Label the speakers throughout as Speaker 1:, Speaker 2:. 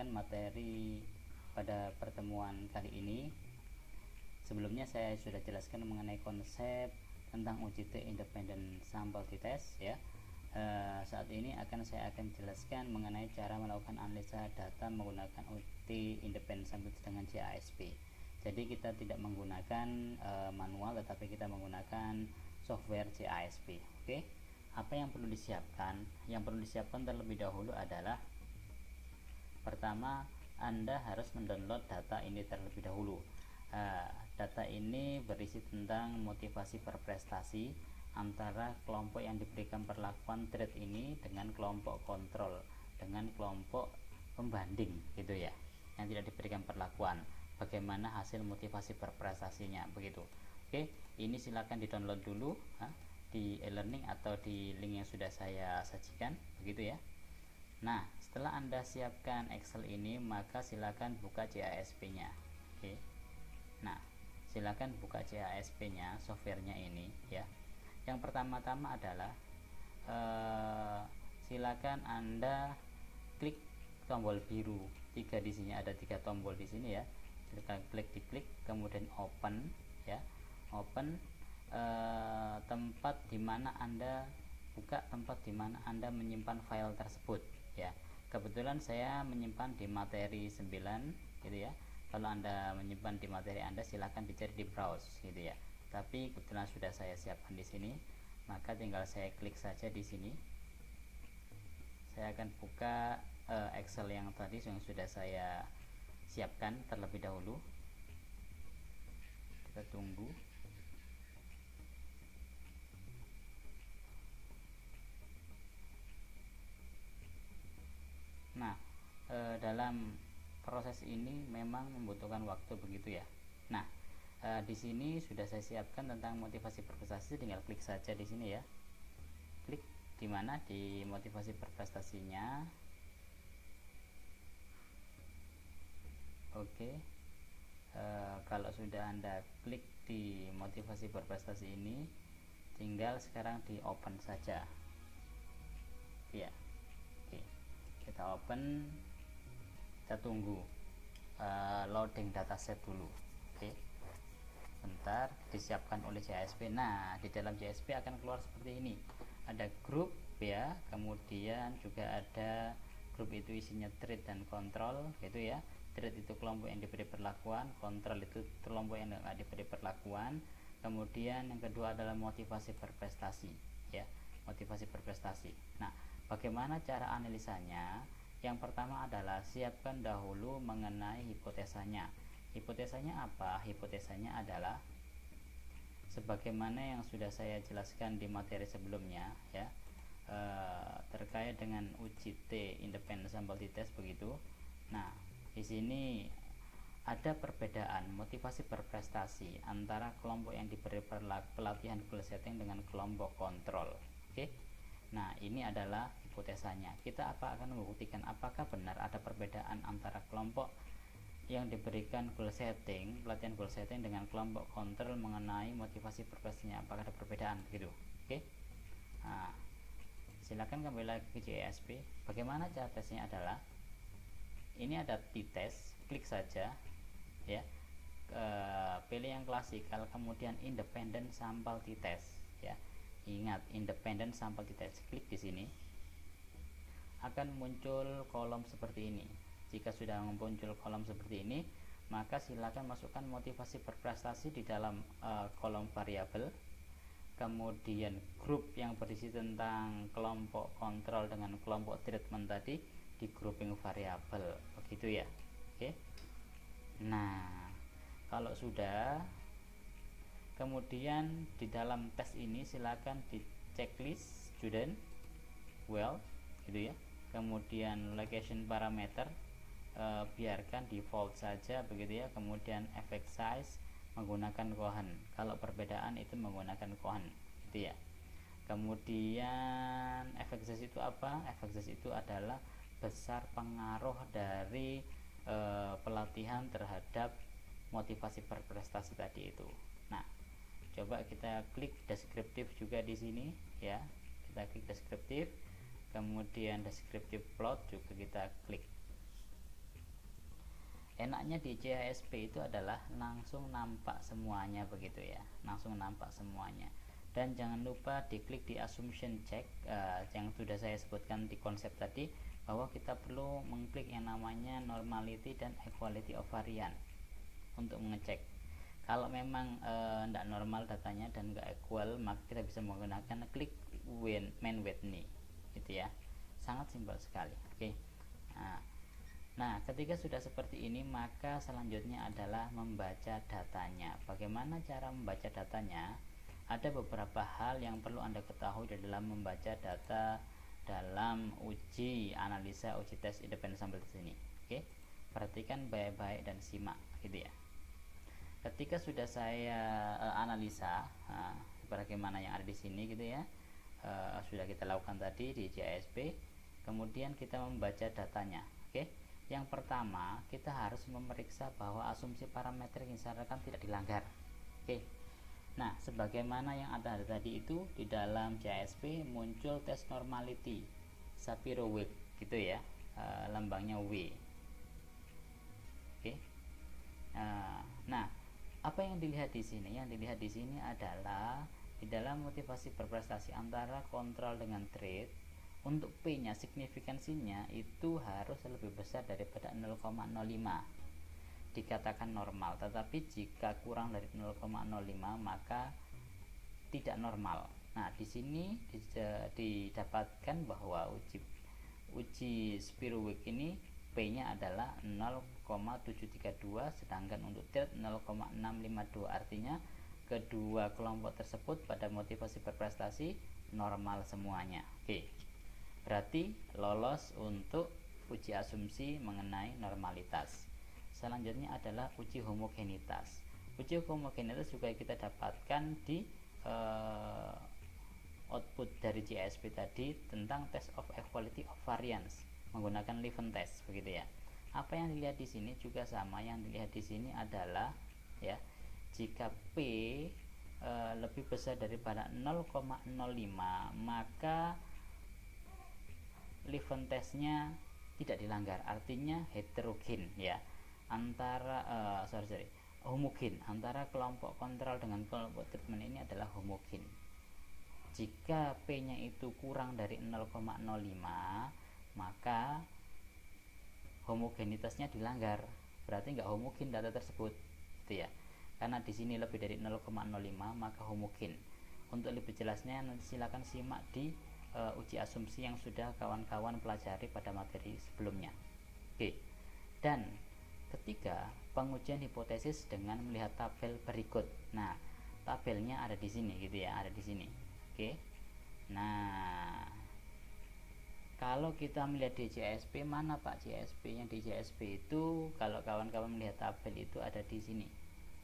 Speaker 1: melanjutkan materi pada pertemuan kali ini. Sebelumnya saya sudah jelaskan mengenai konsep tentang UJT Independent Sample T-Test ya. Saat ini saya akan jelaskan mengenai cara melakukan analisa data menggunakan UJT Independent Sample Test dengan JASP. Jadi kita tidak menggunakan manual, tetapi kita menggunakan software JASP. Oke. Apa yang perlu disiapkan? Yang perlu disiapkan terlebih dahulu adalah, pertama, Anda harus mendownload data ini terlebih dahulu. Data ini berisi tentang motivasi berprestasi antara kelompok yang diberikan perlakuan trade ini dengan kelompok kontrol, dengan kelompok pembanding gitu ya, yang tidak diberikan perlakuan. Bagaimana hasil motivasi berprestasinya begitu. Oke, ini silakan di-download dulu di e-learning atau di link yang sudah saya sajikan begitu ya. Nah, setelah Anda siapkan Excel ini, maka silakan buka JASP-nya. Oke. Nah, silakan buka JASP-nya, softwarenya ini ya. Yang pertama-tama adalah silakan Anda klik tombol biru 3 di sini, ada 3 tombol di sini ya. Silakan diklik, kemudian open ya. Open tempat dimana Anda menyimpan file tersebut ya. Kebetulan saya menyimpan di materi 9 gitu ya. Kalau Anda menyimpan di materi Anda, silahkan dicari di browse gitu ya. Tapi kebetulan sudah saya siapkan di sini, maka tinggal saya klik saja di sini. Saya akan buka Excel yang tadi yang sudah saya siapkan terlebih dahulu. Kita tunggu. Nah, dalam proses ini memang membutuhkan waktu begitu ya. Nah, di sini sudah saya siapkan tentang motivasi berprestasi, tinggal klik saja di sini ya. Klik di mana, di motivasi berprestasinya. Oke. Kalau sudah Anda klik di motivasi berprestasi ini, tinggal sekarang di open saja. Ya. Oke. Kita open, kita tunggu loading dataset dulu. Oke. Bentar, disiapkan oleh JASP. Nah, di dalam JASP akan keluar seperti ini. Ada grup ya, kemudian juga ada grup itu isinya trade dan kontrol gitu ya. Trade itu kelompok yang diberi perlakuan, kontrol itu kelompok yang tidak diberi perlakuan. Kemudian yang kedua adalah motivasi berprestasi ya, motivasi berprestasi. Nah, bagaimana cara analisanya? Yang pertama adalah siapkan dahulu mengenai hipotesanya. Hipotesanya apa? Hipotesanya adalah sebagaimana yang sudah saya jelaskan di materi sebelumnya ya, terkait dengan UJT Independent Sample T-Test begitu. Nah, di sini ada perbedaan motivasi berprestasi antara kelompok yang diberi pelatihan goal setting dengan kelompok kontrol. Oke. Nah, ini adalah hipotesanya. Kita akan membuktikan apakah benar ada perbedaan antara kelompok yang diberikan goal setting, pelatihan goal setting dengan kelompok kontrol mengenai motivasi berprestasinya, apakah ada perbedaan gitu. Oke. Nah, silakan kembali lagi ke JASP. Bagaimana cara tesnya adalah ini ada T-test, klik saja ya. Pilih yang klasikal, kemudian independent sample T-test ya. Ingat, independent sample T-test, klik di sini. Akan muncul kolom seperti ini. Jika sudah muncul kolom seperti ini, maka silakan masukkan motivasi berprestasi di dalam kolom variabel. Kemudian grup yang berisi tentang kelompok kontrol dengan kelompok treatment tadi di grouping variabel begitu ya. Oke. Nah, kalau sudah, kemudian di dalam tes ini silakan di checklist student well gitu ya. Kemudian location parameter biarkan default saja begitu ya. Kemudian effect size menggunakan Cohen, kalau perbedaan itu menggunakan Cohen gitu ya. Kemudian effect size itu apa? Effect size itu adalah besar pengaruh dari pelatihan terhadap motivasi berprestasi tadi itu. Nah, coba kita klik deskriptif juga di sini ya. Kita klik deskriptif, kemudian deskriptif plot juga kita klik. enaknya di CASP itu adalah langsung nampak semuanya begitu ya, langsung nampak semuanya. Dan jangan lupa diklik di assumption check yang sudah saya sebutkan di konsep tadi, bahwa kita perlu mengklik yang namanya normality dan equality of variance untuk mengecek. Kalau memang tidak normal datanya dan nggak equal, maka kita bisa menggunakan klik main Whitney gitu ya, sangat simpel sekali. Oke. Nah, ketika sudah seperti ini, maka selanjutnya adalah membaca datanya. Bagaimana cara membaca datanya? Ada beberapa hal yang perlu Anda ketahui dalam membaca data dalam uji analisa, uji tes independent sample di sini. Oke, perhatikan baik-baik dan simak gitu ya. Ketika sudah saya analisa, bagaimana yang ada di sini gitu ya, sudah kita lakukan tadi di CASP. Kemudian kita membaca datanya. Oke, yang pertama kita harus memeriksa bahwa asumsi parameter yang disarankan tidak dilanggar. Oke. Nah, sebagaimana yang ada tadi itu, di dalam CASP muncul tes normality Shapiro-Wilk gitu ya, lambangnya W. Oke. Nah, apa yang dilihat di sini? Yang dilihat di sini adalah di dalam motivasi berprestasi antara kontrol dengan trade, untuk P-nya signifikansinya itu harus lebih besar daripada 0,05. Dikatakan normal, tetapi jika kurang dari 0,05 maka tidak normal. Nah, di sini didapatkan bahwa uji Shapiro-Wilk ini P-nya adalah 0,732, sedangkan untuk trade 0,652. Artinya kedua kelompok tersebut pada motivasi berprestasi normal semuanya. Oke. Berarti lolos untuk uji asumsi mengenai normalitas. Selanjutnya adalah uji homogenitas. Uji homogenitas juga kita dapatkan di output dari CASP tadi tentang test of equality of variance menggunakan Levin test begitu ya. Apa yang dilihat di sini juga sama, yang dilihat di sini adalah ya, jika P lebih besar daripada 0,05 maka Levin testnya tidak dilanggar, artinya heterogen ya, antara homogen antara kelompok kontrol dengan kelompok treatment ini adalah homogen. Jika P-nya itu kurang dari 0,05 maka homogenitasnya dilanggar, berarti nggak homogen data tersebut gitu ya. Karena di sini lebih dari 0,05 maka homogen. Untuk lebih jelasnya nanti silakan simak di uji asumsi yang sudah kawan-kawan pelajari pada materi sebelumnya. Oke. Dan ketiga, pengujian hipotesis dengan melihat tabel berikut. Nah, tabelnya ada di sini gitu ya, ada di sini. Oke. Nah, kalau kita melihat di CASP, mana Pak CASP? Yang di CASP itu kalau kawan-kawan melihat tabel itu ada di sini.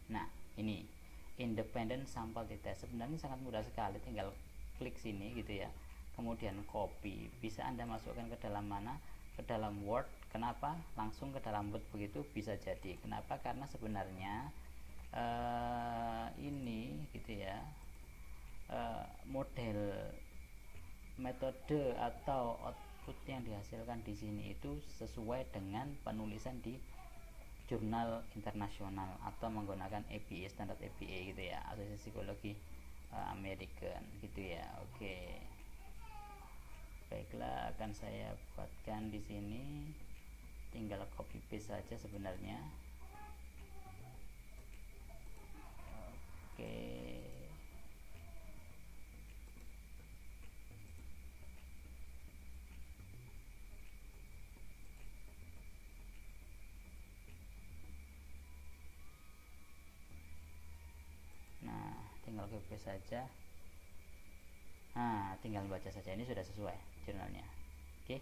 Speaker 1: Nah, ini independent sample test. Sebenarnya sangat mudah sekali, tinggal klik sini gitu ya. Kemudian copy, bisa Anda masukkan ke dalam mana? Ke dalam Word. Kenapa langsung ke dalam Word begitu? Bisa jadi. Kenapa? Karena sebenarnya ini gitu ya, model metode atau output yang dihasilkan di sini itu sesuai dengan penulisan di jurnal internasional atau menggunakan APA, standar APA gitu ya, Asosiasi Psikologi American gitu ya. Oke. Baiklah, akan saya buatkan di sini, tinggal copy paste saja sebenarnya. Oke. Nah, tinggal copy paste saja. Nah, tinggal baca saja, ini sudah sesuai jurnalnya. Oke.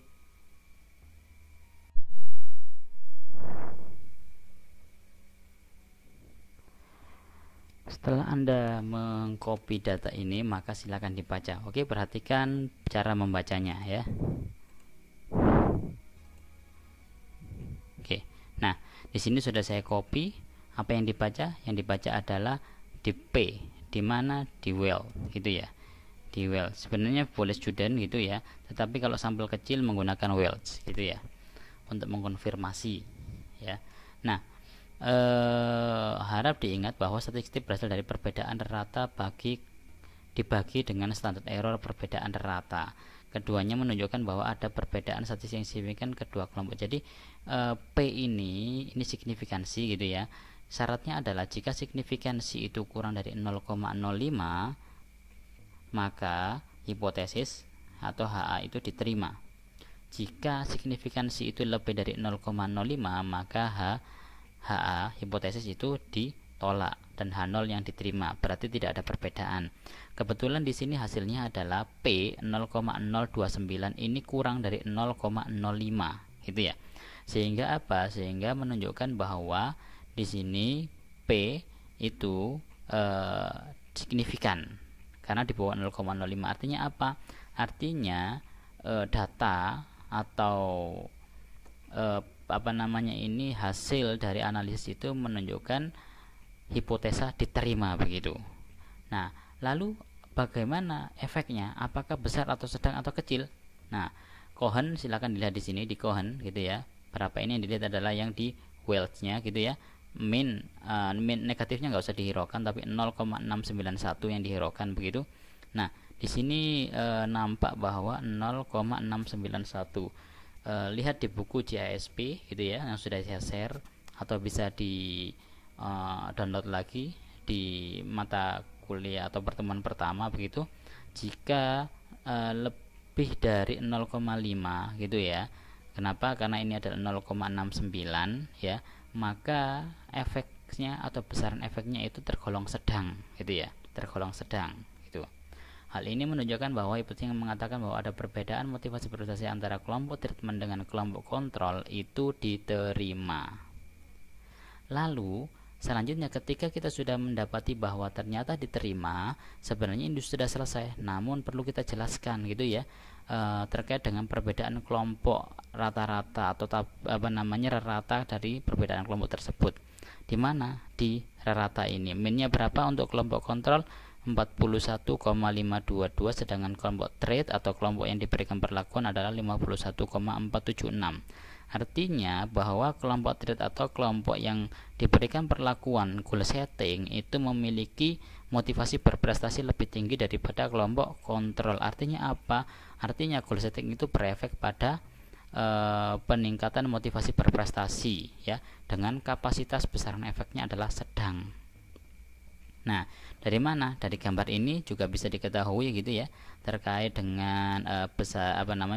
Speaker 1: Setelah Anda mengcopy data ini, maka silakan dibaca. Oke, perhatikan cara membacanya ya. Oke. Nah, di sini sudah saya copy. Apa yang dibaca? Yang dibaca adalah di P, di mana di well gitu ya. Di well. Sebenarnya boleh student gitu ya, tetapi kalau sampel kecil menggunakan wells gitu ya, untuk mengkonfirmasi ya. Nah, harap diingat bahwa statistik berasal dari perbedaan rata dibagi dengan standar error perbedaan rata. Keduanya menunjukkan bahwa ada perbedaan statistik yang signifikan kedua kelompok. Jadi P ini signifikansi gitu ya. Syaratnya adalah jika signifikansi itu kurang dari 0,05, maka hipotesis atau HA itu diterima. Jika signifikansi itu lebih dari 0,05, maka HA hipotesis itu ditolak dan H0 yang diterima. Berarti tidak ada perbedaan. Kebetulan di sini hasilnya adalah P 0,029 ini kurang dari 0,05 gitu ya. Sehingga apa? Sehingga menunjukkan bahwa di sini P itu signifikan karena di bawah 0,05. Artinya apa? Artinya data atau hasil dari analisis itu menunjukkan hipotesa diterima begitu. Nah, lalu bagaimana efeknya? Apakah besar atau sedang atau kecil? Nah, Cohen silakan dilihat di sini di Cohen gitu ya. Berapa ini yang dilihat adalah yang di Welch-nya gitu ya. Min negatifnya nggak usah dihiraukan, tapi 0,691 yang dihiraukan begitu. Nah, di sini nampak bahwa 0,691. Lihat di buku JASP gitu ya yang sudah saya share, atau bisa di download lagi di mata kuliah atau pertemuan pertama begitu. Jika lebih dari 0,5 gitu ya. Kenapa? Karena ini adalah 0,69 ya. Maka efeknya atau besaran efeknya itu tergolong sedang gitu ya, tergolong sedang gitu. Hal ini menunjukkan bahwa hipotesis yang mengatakan bahwa ada perbedaan motivasi berprestasi antara kelompok treatment dengan kelompok kontrol itu diterima. Lalu selanjutnya ketika kita sudah mendapati bahwa ternyata diterima, sebenarnya ini sudah selesai. Namun perlu kita jelaskan gitu ya, terkait dengan perbedaan kelompok rata-rata atau rata dari perbedaan kelompok tersebut. Di mana di rata ini minnya berapa untuk kelompok kontrol? 41,522, sedangkan kelompok trade atau kelompok yang diberikan perlakuan adalah 51,476. Artinya bahwa kelompok trade atau kelompok yang diberikan perlakuan goal setting itu memiliki motivasi berprestasi lebih tinggi daripada kelompok kontrol. Artinya apa? Artinya goal setting itu berefek pada peningkatan motivasi berprestasi ya, dengan kapasitas besaran efeknya adalah sedang. Nah, dari mana? Dari gambar ini juga bisa diketahui gitu ya, terkait dengan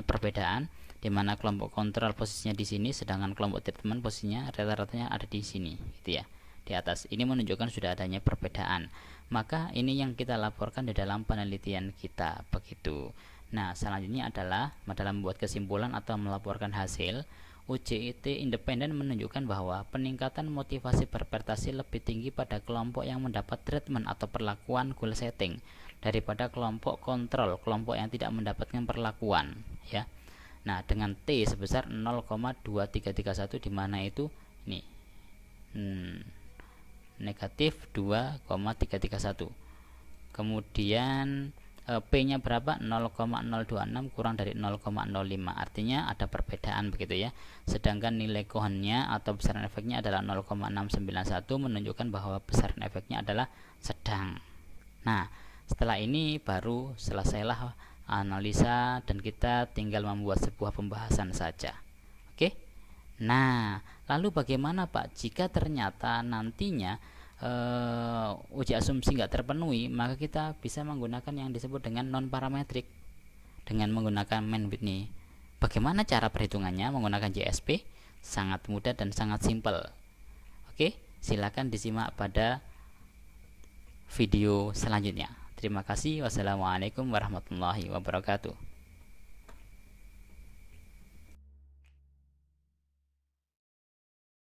Speaker 1: perbedaan, di mana kelompok kontrol posisinya di sini, sedangkan kelompok treatment posisinya rata-ratanya ada di sini gitu ya, di atas. Ini menunjukkan sudah adanya perbedaan. Maka ini yang kita laporkan di dalam penelitian kita begitu. Nah, selanjutnya adalah dalam membuat kesimpulan atau melaporkan hasil. UJIT independen menunjukkan bahwa peningkatan motivasi berprestasi lebih tinggi pada kelompok yang mendapat treatment atau perlakuan goal setting daripada kelompok kontrol, kelompok yang tidak mendapatkan perlakuan ya. Nah, dengan T sebesar 0,2331, di mana itu nih negatif 2,331. Kemudian P-nya berapa? 0,026 kurang dari 0,05. Artinya ada perbedaan begitu ya. Sedangkan nilai Cohen-nya atau besaran efeknya adalah 0,691, menunjukkan bahwa besaran efeknya adalah sedang. Nah, setelah ini baru selesailah analisa dan kita tinggal membuat sebuah pembahasan saja. Oke? Nah, lalu bagaimana Pak jika ternyata nantinya uji asumsi nggak terpenuhi? Maka kita bisa menggunakan yang disebut dengan non parametrik dengan menggunakan main Whitney. Bagaimana cara perhitungannya menggunakan JSP? Sangat mudah dan sangat simpel. Oke, silakan disimak pada video selanjutnya. Terima kasih. Wassalamualaikum warahmatullahi wabarakatuh.